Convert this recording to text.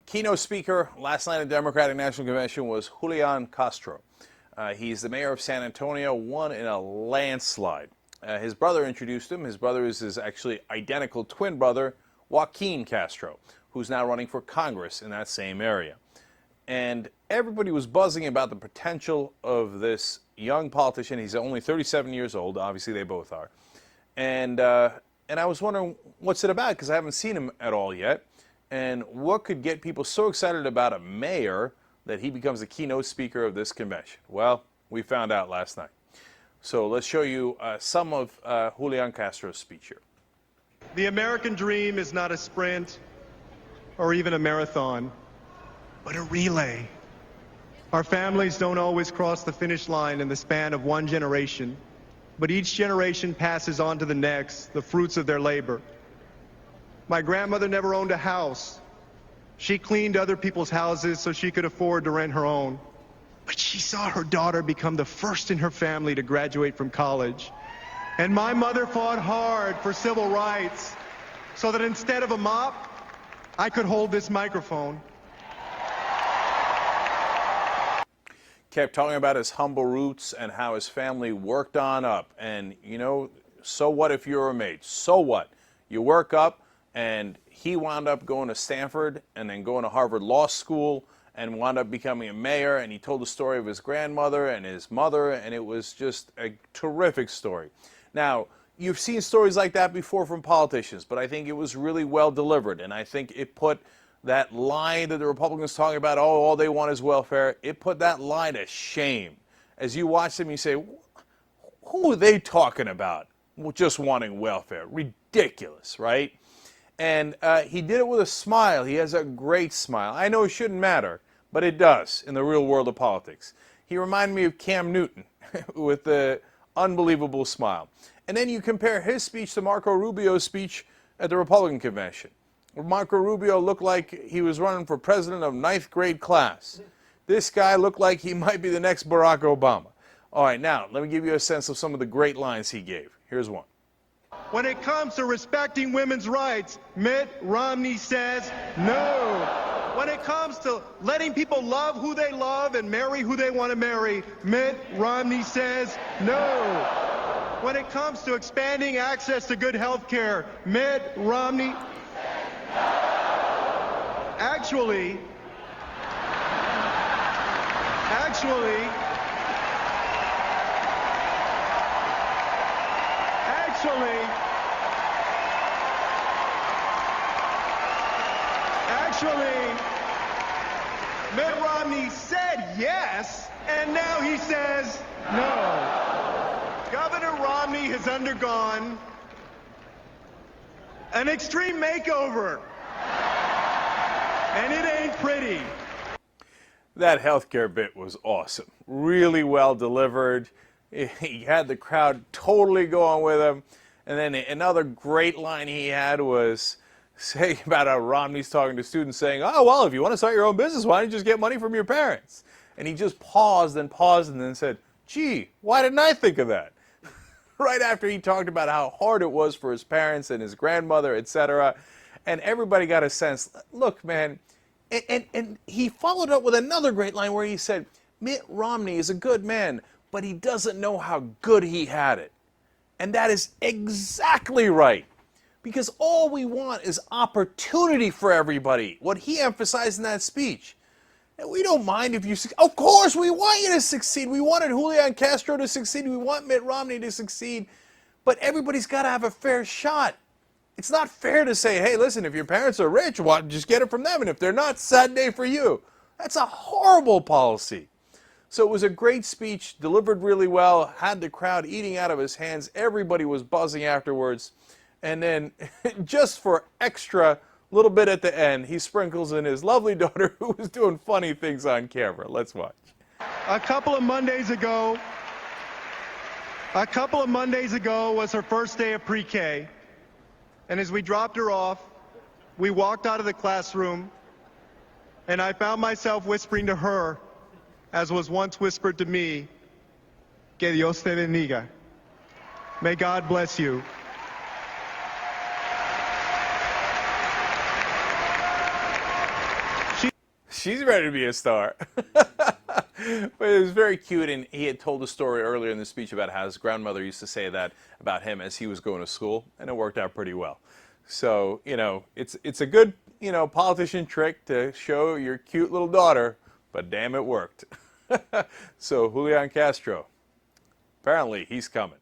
Keynote speaker last night at the Democratic National Convention was Julián Castro. He's the mayor of San Antonio, won in a landslide. His brother introduced him. His brother is his actually identical twin brother, Julián Castro, who's now running for Congress in that same area. And everybody was buzzing about the potential of this young politician. He's only 37 years old. Obviously, they both are. And I was wondering, what's it about? Because I haven't seen him at all yet. And what could get people so excited about a mayor that he becomes the keynote speaker of this convention? Well, we found out last night. So let's show you some of Julián Castro's speech here. The American dream is not a sprint or even a marathon, but a relay. Our families don't always cross the finish line in the span of one generation, but each generation passes on to the next the fruits of their labor. My grandmother never owned a house. She cleaned other people's houses so she could afford to rent her own. But she saw her daughter become the first in her family to graduate from college. And my mother fought hard for civil rights so that instead of a mop, I could hold this microphone. Kept talking about his humble roots and how his family worked on up. And, you know, so what if you're a maid? So what? You work up. And he wound up going to Stanford and then going to Harvard Law School and wound up becoming a mayor. And he told the story of his grandmother and his mother, and it was just a terrific story. Now, you've seen stories like that before from politicians, but I think it was really well delivered. And I think it put that line that the Republicans talking about, oh, all they want is welfare, it put that line to shame. As you watch them, you say, who are they talking about? Just wanting welfare. Ridiculous, right? And he did it with a smile. He has a great smile. I know it shouldn't matter, but it does in the real world of politics. He reminded me of Cam Newton with the unbelievable smile. And then you compare his speech to Marco Rubio's speech at the Republican convention. Marco Rubio looked like he was running for president of 9th grade class. This guy looked like he might be the next Barack Obama. All right, now, let me give you a sense of some of the great lines he gave. Here's one. When it comes to respecting women's rights, Mitt Romney says no. When it comes to letting people love who they love and marry who they want to marry, Mitt Romney says no. When it comes to expanding access to good health care, Mitt Romney Actually, Mitt Romney said yes, and now he says no. Governor Romney has undergone an extreme makeover, and it ain't pretty. That healthcare bit was awesome. Really well delivered. He had the crowd totally going with him. And then another great line he had was saying about how Romney's talking to students saying, oh, well, if you want to start your own business, why don't you just get money from your parents? And he just paused and then said, gee, why didn't I think of that? Right after he talked about how hard it was for his parents and his grandmother, etc. And everybody got a sense, look, man, and he followed up with another great line where he said, Mitt Romney is a good man, but he doesn't know how good he had it. And that is exactly right. Because all we want is opportunity for everybody. What he emphasized in that speech. And we don't mind if you succeed. Of course, we want you to succeed. We wanted Julián Castro to succeed. We want Mitt Romney to succeed. But everybody's got to have a fair shot. It's not fair to say, hey, listen, if your parents are rich, well, just get it from them. And if they're not, sad day for you. That's a horrible policy. So it was a great speech, delivered really well, had the crowd eating out of his hands. Everybody was buzzing afterwards. And then just for extra little bit at the end, he sprinkles in his lovely daughter who was doing funny things on camera. Let's watch. A couple of Mondays ago was her first day of pre-K. And as we dropped her off, we walked out of the classroom, and I found myself whispering to her, as was once whispered to me, que Dios te bendiga. May God bless you. She's ready to be a star. But it was very cute, and he had told a story earlier in the speech about how his grandmother used to say that about him as he was going to school, and it worked out pretty well. So, it's a good, politician trick to show your cute little daughter, but damn, it worked. So, Julián Castro, apparently he's coming.